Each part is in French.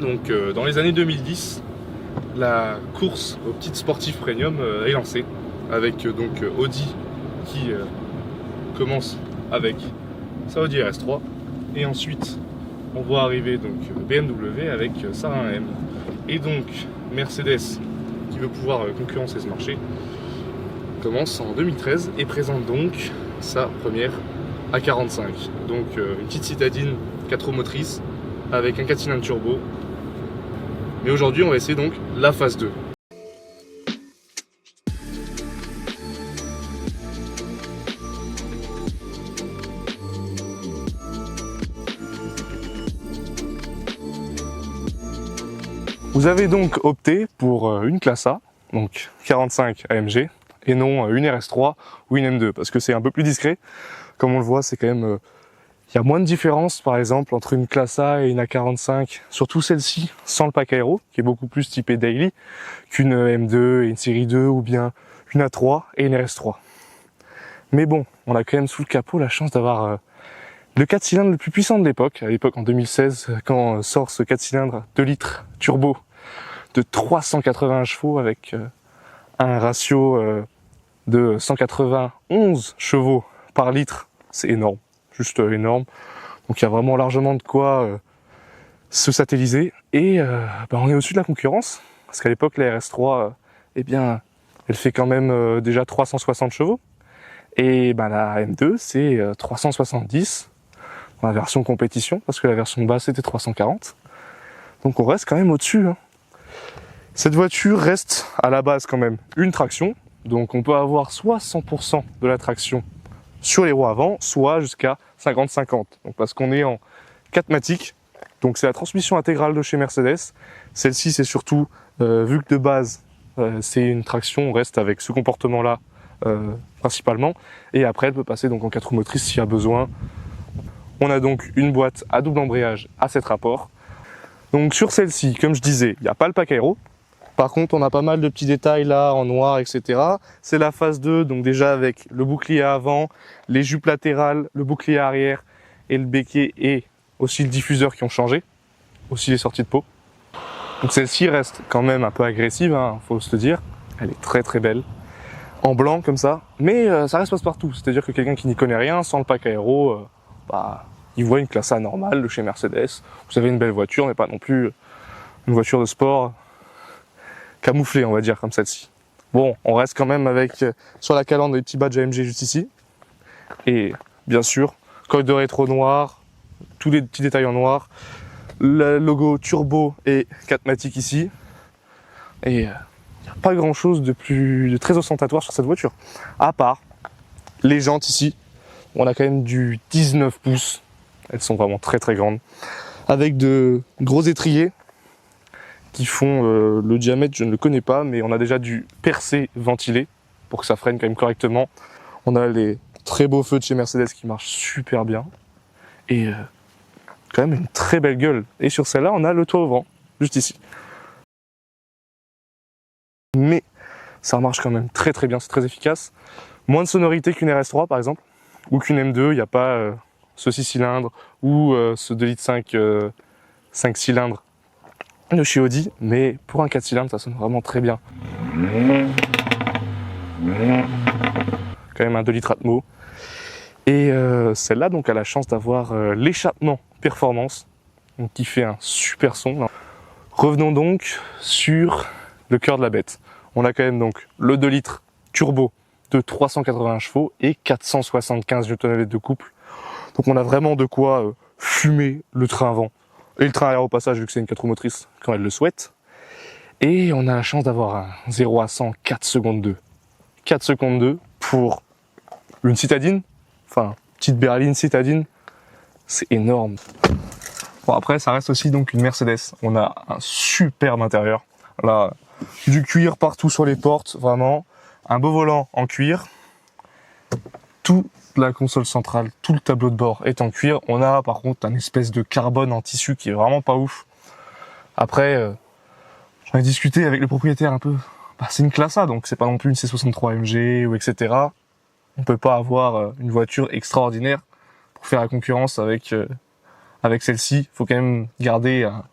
Donc dans les années 2010, la course aux petites sportives premium est lancée avec donc Audi qui commence avec sa Audi RS3 et ensuite on voit arriver donc BMW avec sa 1M et donc Mercedes qui veut pouvoir concurrencer ce marché commence en 2013 et présente donc sa première A45, donc une petite citadine 4 roues motrices avec un 4 cylindres turbo. Mais aujourd'hui on va essayer donc la phase 2. Vous avez donc opté pour une classe A, donc 45 AMG, et non une RS3 ou une M2, parce que c'est un peu plus discret. Comme on le voit, c'est quand même... il y a moins de différence, par exemple, entre une classe A et une A45, surtout celle-ci, sans le pack aéro, qui est beaucoup plus typée daily, qu'une M2 et une série 2, ou bien une A3 et une RS3. Mais bon, on a quand même sous le capot la chance d'avoir le 4 cylindres le plus puissant de l'époque. À l'époque, en 2016, quand sort ce 4 cylindres 2 litres turbo de 380 chevaux avec un ratio de 191 chevaux par litre, c'est énorme, juste énorme. Donc il y a vraiment largement de quoi se satelliser et on est au-dessus de la concurrence parce qu'à l'époque la RS3, eh bien, elle fait quand même déjà 360 chevaux et la M2 c'est 370 dans la version compétition parce que la version basse c'était 340. Donc on reste quand même au-dessus. Cette voiture reste à la base quand même une traction, donc on peut avoir soit 100% de la traction sur les roues avant, soit jusqu'à 50-50, donc parce qu'on est en 4matic, donc c'est la transmission intégrale de chez Mercedes. Celle-ci c'est surtout, vu que de base c'est une traction, on reste avec ce comportement-là principalement, et après elle peut passer donc en 4 roues motrices s'il y a besoin. On a donc une boîte à double embrayage à 7 rapports. Donc sur celle-ci, comme je disais, il n'y a pas le pack aéro. Par contre, on a pas mal de petits détails là en noir, etc. C'est la phase 2, donc déjà avec le bouclier avant, les jupes latérales, le bouclier arrière et le béquet et aussi le diffuseur qui ont changé, aussi les sorties de pot. Donc celle-ci reste quand même un peu agressive, faut se le dire. Elle est très très belle, en blanc comme ça, mais ça reste passe-partout. C'est-à-dire que quelqu'un qui n'y connaît rien, sans le pack aéro, il voit une classe A normale de chez Mercedes. Vous avez une belle voiture, mais pas non plus une voiture de sport camouflée, on va dire, comme celle-ci. Bon, on reste quand même avec, sur la calandre, des petits badges AMG juste ici. Et bien sûr, coque de rétro noir, tous les petits détails en noir. Le logo turbo et 4matic ici. Et il n'y a pas grand-chose de très ostentatoire sur cette voiture. À part les jantes ici. On a quand même du 19 pouces. Elles sont vraiment très très grandes. Avec de gros étriers qui font le diamètre, je ne le connais pas, mais on a déjà du percé ventilé pour que ça freine quand même correctement. On a les très beaux feux de chez Mercedes qui marchent super bien. Et quand même une très belle gueule. Et sur celle-là, on a le toit au vent, juste ici. Mais ça marche quand même très très bien, c'est très efficace. Moins de sonorité qu'une RS3 par exemple, ou qu'une M2, il n'y a pas ce 6 cylindres ou ce 2 litres 5 cylindres de chez Audi, mais pour un 4 cylindres ça sonne vraiment très bien. Quand même un 2 litres Atmo. Et celle-là donc a la chance d'avoir l'échappement performance, donc qui fait un super son. Revenons donc sur le cœur de la bête. On a quand même donc le 2 litres turbo de 380 chevaux et 475 Nm de couple. Donc on a vraiment de quoi fumer le train avant. Et le train arrière au passage, vu que c'est une 4 roues motrices, quand elle le souhaite. Et on a la chance d'avoir un 0 à 100 4 secondes 2. 4 secondes 2 pour une citadine, enfin, petite berline citadine, c'est énorme. Bon après, ça reste aussi donc une Mercedes. On a un superbe intérieur. Là, du cuir partout sur les portes, vraiment. Un beau volant en cuir. Toute la console centrale, tout le tableau de bord est en cuir. On a par contre un espèce de carbone en tissu qui est vraiment pas ouf. Après, j'en ai discuté avec le propriétaire un peu. C'est une classe A, donc c'est pas non plus une C63 AMG ou etc. On peut pas avoir une voiture extraordinaire pour faire la concurrence avec celle-ci. Faut quand même garder un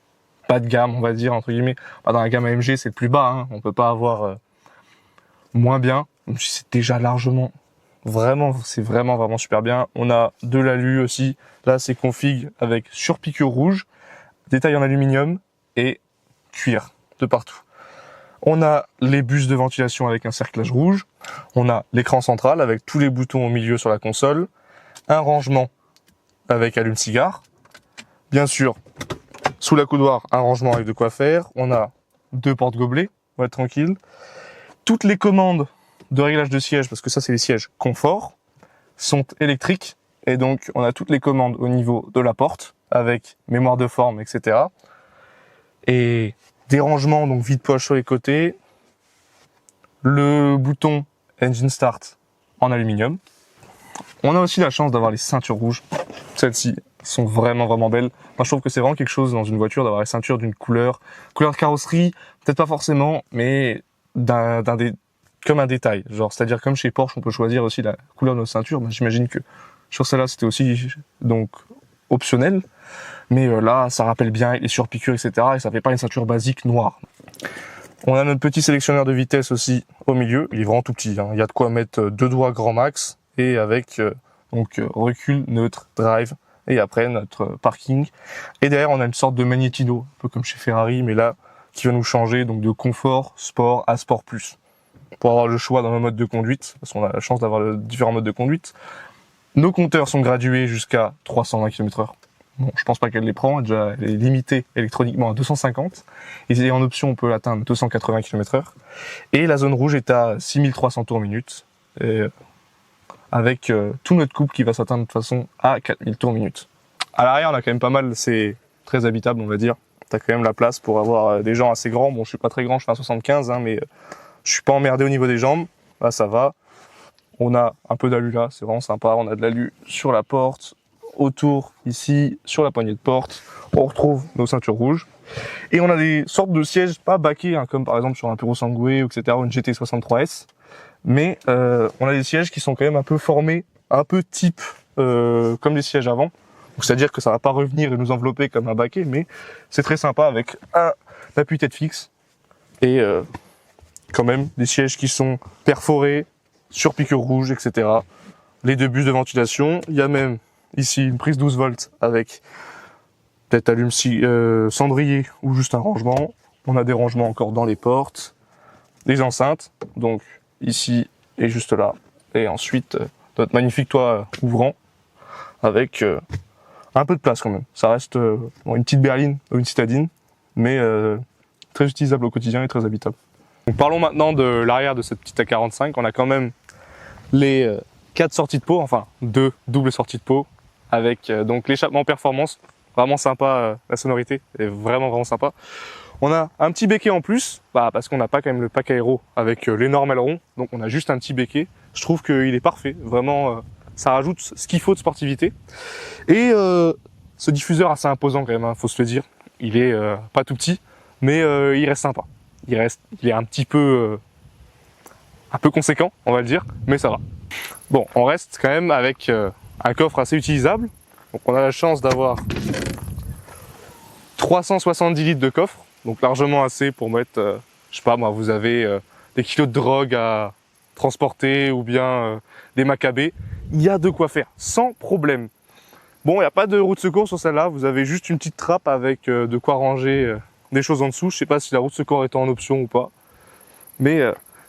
bas de gamme, on va dire, entre guillemets. Dans la gamme AMG, c'est le plus bas, hein. On peut pas avoir moins bien. C'est déjà largement, c'est vraiment super bien. On a de l'alu aussi. Là, c'est config avec surpiqûre rouge, détail en aluminium et cuir de partout. On a les bus de ventilation avec un cerclage rouge. On a l'écran central avec tous les boutons au milieu sur la console. Un rangement avec allume-cigare. Bien sûr, sous la coudoir, un rangement avec de quoi faire. On a 2 porte-gobelets, on va être tranquille. Toutes les commandes de réglage de siège, parce que ça c'est les sièges confort, sont électriques. Et donc on a toutes les commandes au niveau de la porte, avec mémoire de forme, etc. Et des rangements, donc vide-poche sur les côtés. Le bouton Engine Start en aluminium. On a aussi la chance d'avoir les ceintures rouges. Celles-ci sont vraiment belles. Moi je trouve que c'est vraiment quelque chose dans une voiture d'avoir les ceintures d'une couleur de carrosserie, peut-être pas forcément, mais comme un détail. Genre, c'est-à-dire comme chez Porsche, on peut choisir aussi la couleur de nos ceintures. J'imagine que sur celle-là, c'était aussi donc optionnel. Mais là, ça rappelle bien les surpiqûres, etc. Et ça fait pas une ceinture basique noire. On a notre petit sélectionneur de vitesse aussi au milieu. Il est vraiment tout petit, hein. Il y a de quoi mettre 2 doigts grand max. Et avec recul, neutre, drive. Et après, notre parking. Et derrière, on a une sorte de magnétino, un peu comme chez Ferrari, mais là, qui va nous changer donc de confort, sport à sport plus. Pour avoir le choix dans nos modes de conduite, parce qu'on a la chance d'avoir différents modes de conduite. Nos compteurs sont gradués jusqu'à 320 km/h. Bon, je pense pas qu'elle les prend, déjà elle est limitée électroniquement à 250. Et en option, on peut atteindre 280 km/h. Et la zone rouge est à 6300 tours minute. Et avec tout notre couple qui va s'atteindre de toute façon à 4000 tours minute. À l'arrière, on a quand même pas mal, c'est très habitable, on va dire. T'as quand même la place pour avoir des gens assez grands. Bon, je suis pas très grand, je fais un 75, hein, mais je suis pas emmerdé au niveau des jambes. Là, ça va. On a un peu d'alu là, c'est vraiment sympa. On a de l'alu sur la porte, autour, ici, sur la poignée de porte. On retrouve nos ceintures rouges. Et on a des sortes de sièges pas baquets, hein, comme par exemple sur un Puro Sangue, etc., ou une GT63S. Mais on a des sièges qui sont quand même un peu formés, un peu type comme les sièges avant. C'est-à-dire que ça va pas revenir et nous envelopper comme un baquet, mais c'est très sympa avec un appui-tête fixe et quand même des sièges qui sont perforés, sur piqûre rouge, etc. Les 2 bus de ventilation. Il y a même ici une prise 12 volts avec peut-être cendrier ou juste un rangement. On a des rangements encore dans les portes, des enceintes, donc ici et juste là. Et ensuite, notre magnifique toit ouvrant avec un peu de place quand même. Ça reste une petite berline ou une citadine, mais très utilisable au quotidien et très habitable. Donc parlons maintenant de l'arrière de cette petite A45. On a quand même les 4 sorties de pot, enfin 2 doubles sorties de pot, avec donc l'échappement performance. Vraiment sympa, la sonorité est vraiment sympa. On a un petit béquet en plus, parce qu'on n'a pas quand même le pack aéro avec l'énorme aileron, donc on a juste un petit béquet. Je trouve qu'il est parfait, vraiment, ça rajoute ce qu'il faut de sportivité. Et ce diffuseur assez imposant quand même, hein, faut se le dire. Il est pas tout petit, mais il reste sympa. Il est un peu conséquent, on va le dire, mais ça va. Bon, on reste quand même avec un coffre assez utilisable. Donc on a la chance d'avoir 370 litres de coffre, donc largement assez pour mettre, je sais pas moi, vous avez des kilos de drogue à transporter ou bien des macabées. Il y a de quoi faire, sans problème. Bon, il n'y a pas de roue de secours sur celle-là, vous avez juste une petite trappe avec de quoi ranger des choses en dessous. Je sais pas si la roue de secours est en option ou pas, mais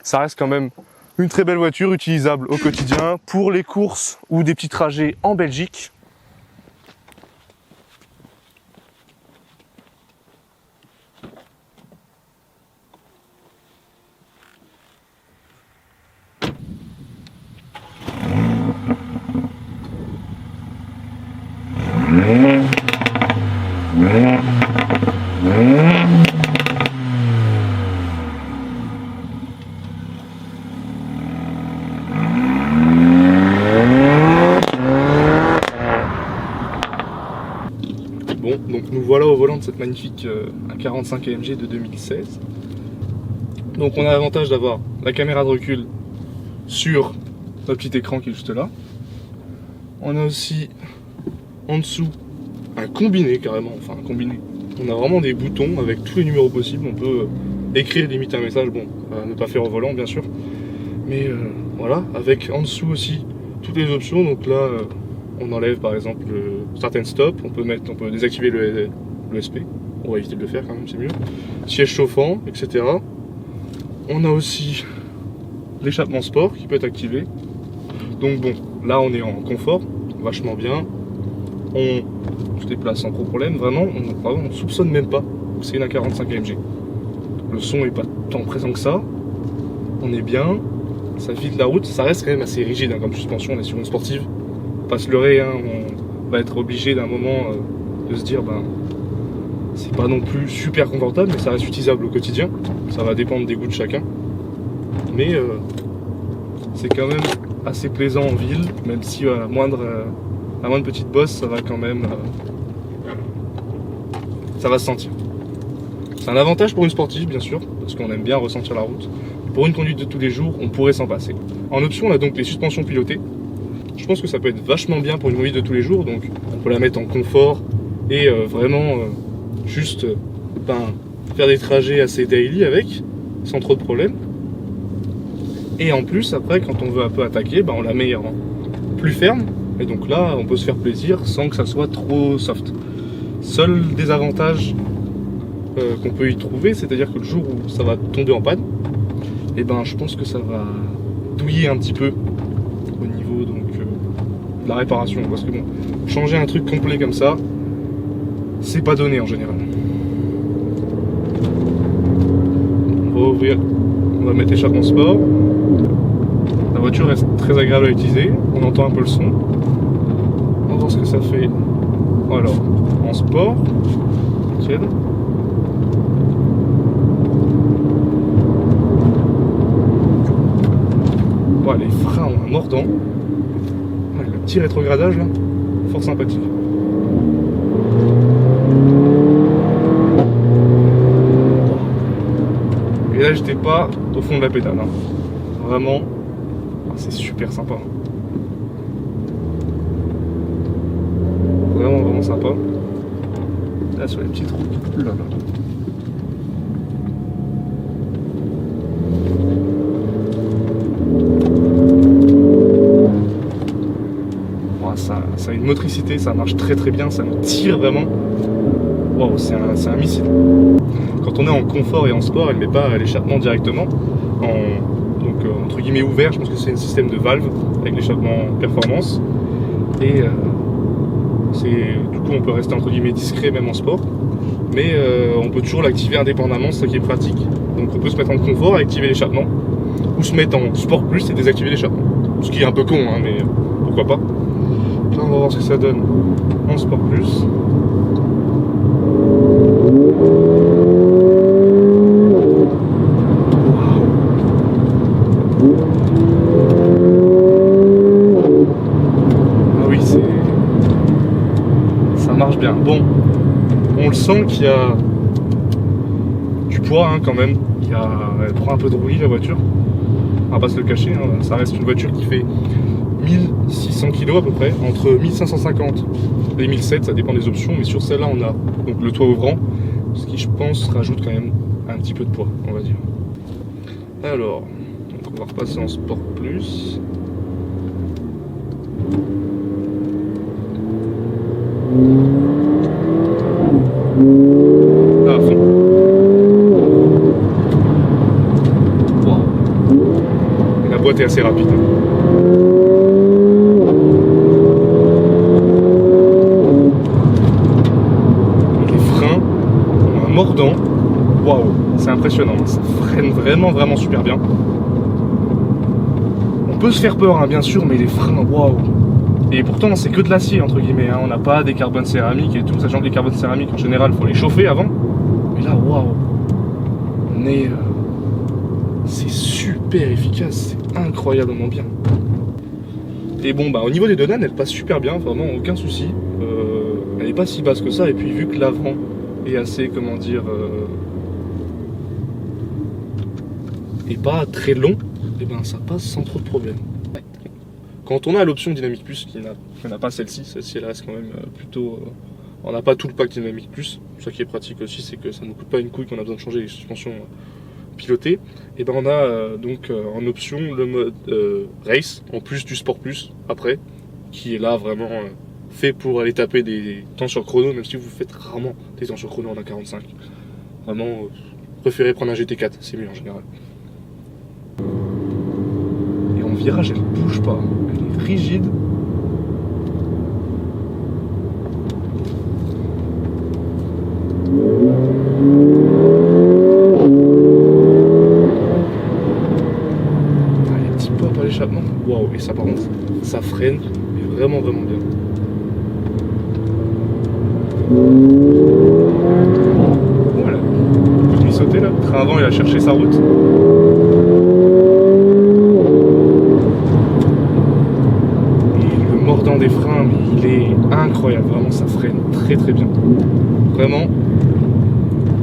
ça reste quand même une très belle voiture utilisable au quotidien pour les courses ou des petits trajets en Belgique. Bon, donc nous voilà au volant de cette magnifique A45 AMG de 2016. Donc on a l'avantage d'avoir la caméra de recul sur notre petit écran qui est juste là. On a aussi en dessous un combiné carrément, enfin un combiné, On a vraiment des boutons avec tous les numéros possibles. On peut écrire limite un message, bon, à ne pas faire au volant bien sûr. Mais voilà, avec en dessous aussi toutes les options. Donc là, on enlève par exemple le start and stop. On peut désactiver le SP. On va éviter de le faire quand même, c'est mieux. Siège chauffant, etc. On a aussi l'échappement sport qui peut être activé. Donc bon, là on est en confort, vachement bien. On se déplace sans trop problème, vraiment, on soupçonne même pas que c'est une A45 AMG. Le son est pas tant présent que ça. On est bien, ça vide la route, ça reste quand même assez rigide hein, comme suspension, on est sur une sportive. Faut pas se leurrer, hein, on va être obligé d'un moment de se dire ben c'est pas non plus super confortable, mais ça reste utilisable au quotidien. Ça va dépendre des goûts de chacun. Mais c'est quand même assez plaisant en ville, même si à la moindre petite bosse, ça va quand même... ça va se sentir. C'est un avantage pour une sportive, bien sûr, parce qu'on aime bien ressentir la route. Pour une conduite de tous les jours, on pourrait s'en passer. En option, on a donc les suspensions pilotées. Je pense que ça peut être vachement bien pour une conduite de tous les jours, donc on peut la mettre en confort et vraiment juste faire des trajets assez daily avec, sans trop de problèmes. Et en plus, après, quand on veut un peu attaquer, on la met en plus ferme. Et donc là, on peut se faire plaisir sans que ça soit trop soft. Seul désavantage qu'on peut y trouver, c'est-à-dire que le jour où ça va tomber en panne, je pense que ça va douiller un petit peu au niveau donc, de la réparation. Parce que bon, changer un truc complet comme ça, c'est pas donné en général. On va ouvrir, on va mettre l'échappement sport. La voiture reste très agréable à utiliser, on entend un peu le son. On va voir ce que ça fait. Alors, en sport, nickel. Voilà, les freins ont un mordant. Ouais, le petit rétrogradage là, fort sympathique. Et là, j'étais pas au fond de la pédale. Hein. Vraiment, c'est super sympa. Vraiment, vraiment sympa. Là, sur les petites routes. Là, là. Ça a une motricité, ça marche très très bien, ça nous tire vraiment. Waouh, c'est un missile. Quand on est en confort et en sport, elle ne met pas l'échappement directement. Donc entre guillemets ouvert, je pense que c'est un système de valve avec l'échappement performance. Et du coup on peut rester entre guillemets discret même en sport. Mais on peut toujours l'activer indépendamment, c'est ça qui est pratique. Donc on peut se mettre en confort et activer l'échappement. Ou se mettre en sport plus et désactiver l'échappement. Ce qui est un peu con, hein, mais pourquoi pas. Là on va voir ce que ça donne en sport plus. Ah oui, ça marche bien. Bon, on le sent qu'il y a du poids hein, quand même. Elle prend un peu de roulis la voiture. On va pas se le cacher, hein. Ça reste une voiture qui fait 1600 kg à peu près, entre 1550 et 1700, ça dépend des options, mais sur celle-là on a donc le toit ouvrant, ce qui je pense rajoute quand même un petit peu de poids, on va dire. Alors, donc on va repasser en sport plus. Là à fond. Wow. Et la boîte est assez rapide. Mordant, waouh, c'est impressionnant, ça freine vraiment super bien. On peut se faire peur hein, bien sûr, mais les freins, waouh. Et pourtant c'est que de l'acier entre guillemets, hein. On n'a pas des carbones céramiques et tout, sachant que les carbones céramiques en général il faut les chauffer avant. Mais là waouh, on est, c'est super efficace, c'est incroyablement bien. Et bon au niveau des dodanes elle passe super bien, vraiment aucun souci. Elle n'est pas si basse que ça, et puis vu que l'avant est assez, comment dire, et pas très long, et ça passe sans trop de problème. Quand on a l'option Dynamic Plus, qui n'a pas celle-ci elle reste quand même plutôt On n'a pas tout le pack Dynamic Plus, ça qui est pratique aussi, c'est que ça ne nous coûte pas une couille qu'on a besoin de changer les suspensions pilotées. Et ben on a donc en option le mode Race, en plus du Sport Plus après, qui est là vraiment fait pour aller taper des temps sur chrono, même si vous faites rarement des temps sur chrono en 1.45. Vraiment, préférez prendre un GT4, c'est mieux en général. Et en virage, elle bouge pas, elle est rigide. Ah, les petits pop à l'échappement, waouh, et ça par contre, ça freine, mais vraiment bien. Voilà, on peut lui sauter là, le train avant il a cherché sa route. Et le mordant des freins, mais il est incroyable, vraiment ça freine très bien. Vraiment,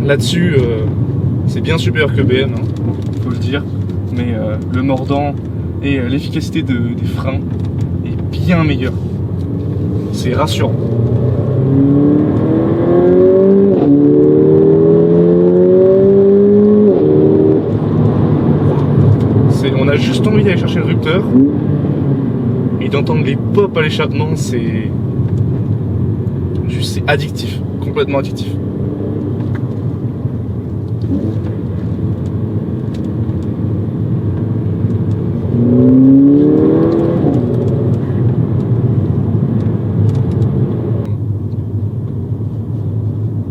là-dessus, c'est bien supérieur que BM, hein, faut le dire, mais le mordant et l'efficacité des freins est bien meilleure. C'est rassurant. On a juste envie d'aller chercher le rupteur et d'entendre les pops à l'échappement, c'est addictif, complètement addictif.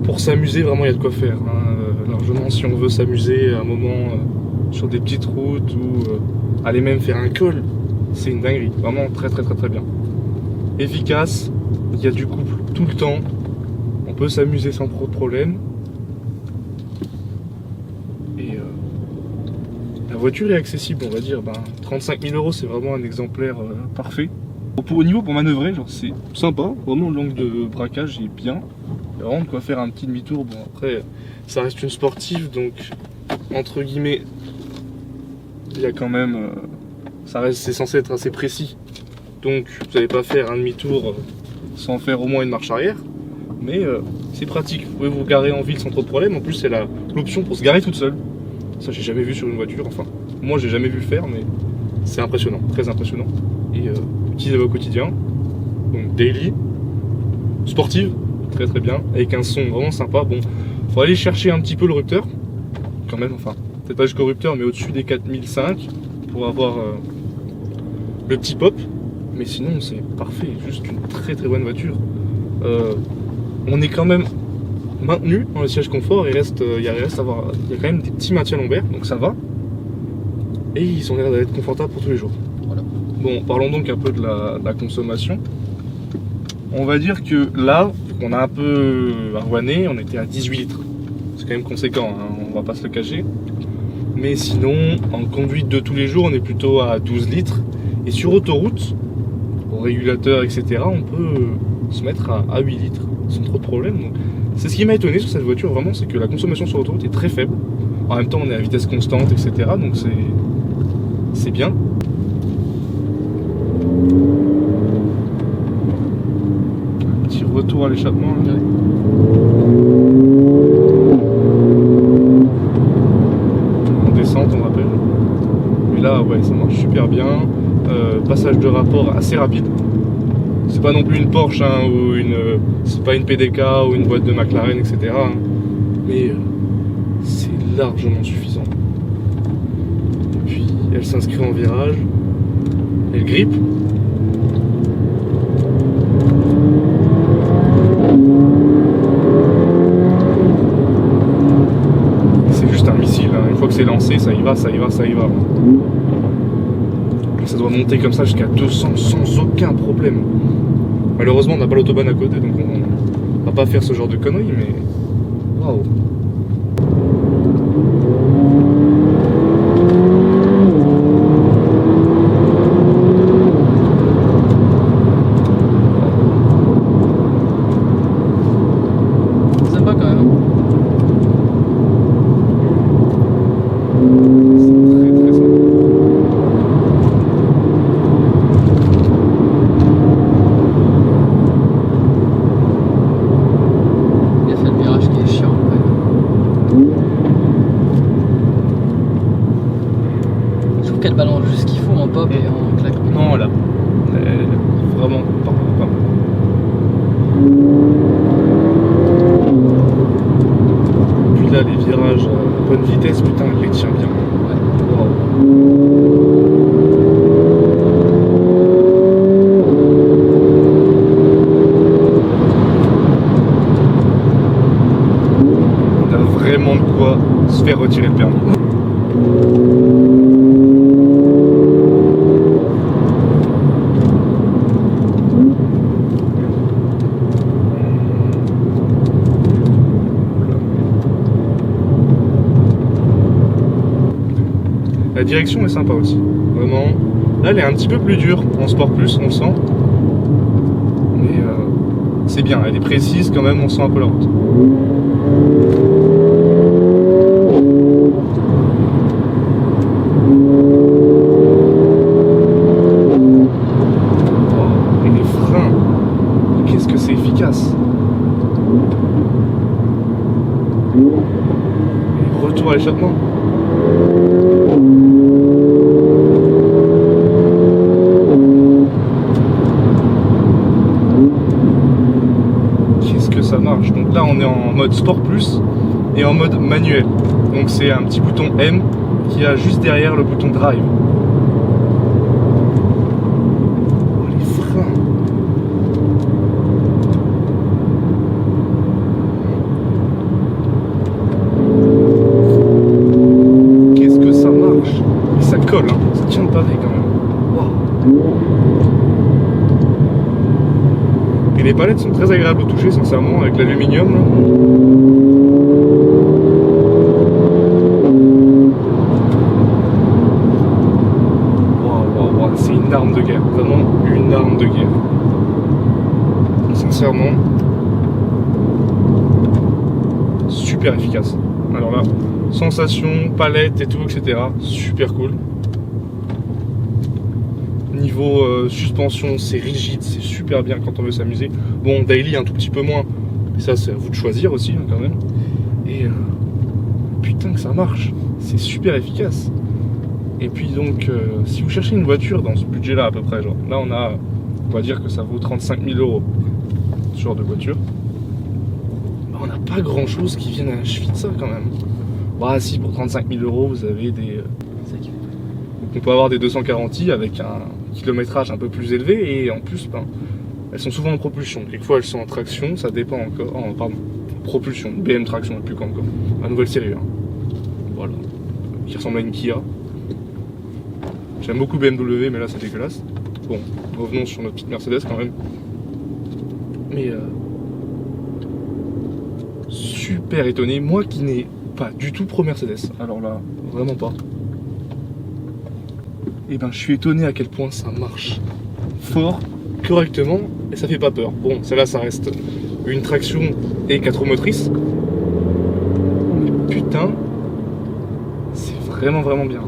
Pour s'amuser, vraiment, il y a de quoi faire. Hein. Largement, si on veut s'amuser à un moment sur des petites routes ou aller même faire un col, c'est une dinguerie. Vraiment très bien. Efficace, il y a du couple tout le temps. On peut s'amuser sans trop de problème. Et la voiture est accessible, on va dire. 35 000 €, c'est vraiment un exemplaire parfait. Au niveau pour manœuvrer, genre c'est sympa, vraiment l'angle de braquage est bien. Il y a vraiment de quoi faire un petit demi-tour. Bon après, ça reste une sportive, donc entre guillemets, il y a quand même, c'est censé être assez précis. Donc vous n'allez pas faire un demi-tour sans faire au moins une marche arrière, mais c'est pratique. Vous pouvez vous garer en ville sans trop de problème. En plus, c'est l'option pour se garer toute seule. Ça, j'ai jamais vu sur une voiture. Enfin, moi, j'ai jamais vu faire, mais c'est impressionnant, très impressionnant. Et utilisable au quotidien. Donc daily, sportive, très bien, avec un son vraiment sympa. Bon, faut aller chercher un petit peu le rupteur, quand même. Enfin, peut-être pas jusqu'au rupteur, mais au-dessus des 4005 pour avoir le petit pop. Mais sinon, c'est parfait, juste une très bonne voiture. On est quand même maintenu dans le siège confort. Il y a quand même des petits maintiens lombaires, donc ça va. Et ils ont l'air d'être confortables pour tous les jours. Voilà. Bon, parlons donc un peu de la consommation. On va dire que là, on a un peu arwané, on était à 18 litres. C'est quand même conséquent, hein, on va pas se le cacher. Mais sinon, en conduite de tous les jours, on est plutôt à 12 litres. Et sur autoroute, au régulateur, etc., on peut se mettre à 8 litres sans trop de problème. C'est ce qui m'a étonné sur cette voiture, vraiment, c'est que la consommation sur autoroute est très faible. En même temps, on est à vitesse constante, etc., donc c'est bien. Un petit retour à l'échappement, là. En descente, on rappelle. Mais là, ouais, ça marche super bien. Passage de rapport assez rapide. C'est pas non plus une Porsche, hein, ou c'est pas une PDK ou une boîte de McLaren, etc. Hein, mais c'est largement suffisant. Et puis elle s'inscrit en virage, elle grippe. C'est juste un missile, hein. Une fois que c'est lancé, ça y va. Ça doit monter comme ça jusqu'à 200 sans aucun problème. Malheureusement, on n'a pas l'autobahn à côté, donc on va pas faire ce genre de conneries, mais waouh! Sympa quand même. pop et en claque. Non, là. Vraiment pas mal. Puis là, les virages à bonne vitesse, putain, elle les tient bien. On a vraiment de quoi se faire retirer le permis. La direction est sympa aussi, vraiment. Là, elle est un petit peu plus dure en Sport Plus, on le sent. Mais c'est bien, elle est précise quand même, on sent un peu la route. Oh, et les freins, qu'est-ce que c'est efficace. Et retour à l'échappement. Ça marche. Donc là on est en mode Sport Plus et en mode manuel. Donc c'est un petit bouton M qui a juste derrière le bouton Drive. Oh, les freins. Qu'est-ce que ça marche. Et ça colle, hein. Ça tient le pavé quand même. Wow. Et les palettes sont très agréables au toucher, sincèrement, avec l'aluminium. Waouh, c'est une arme de guerre, vraiment une arme de guerre. Sincèrement, super efficace. Alors là, sensation, palette et tout, etc. Super cool. Niveau suspension, c'est rigide, c'est super bien quand on veut s'amuser. Bon, daily un tout petit peu moins, mais ça c'est à vous de choisir aussi hein, quand même. Et putain que ça marche, c'est super efficace. Et puis donc, si vous cherchez une voiture dans ce budget-là à peu près, genre là on va dire que ça vaut 35 000 €, ce genre de voiture. Bah, on n'a pas grand-chose qui vienne à la cheville de ça quand même. Bah si, pour 35 000 € vous avez des... on peut avoir des 240i avec un kilométrage un peu plus élevé et en plus ben, elles sont souvent en propulsion. Quelquefois elles sont en traction, ça dépend encore. Oh, pardon, propulsion, BM traction et plus qu'encore. La nouvelle série. Hein. Voilà. Qui ressemble à une Kia. J'aime beaucoup BMW mais là c'est dégueulasse. Bon, revenons sur notre petite Mercedes quand même. Mais super étonné, moi qui n'ai pas du tout pro Mercedes. Alors là, vraiment pas. Et ben je suis étonné à quel point ça marche fort, correctement, et ça fait pas peur. Bon, celle-là ça reste une traction et 4 roues motrices. Mais putain, c'est vraiment bien.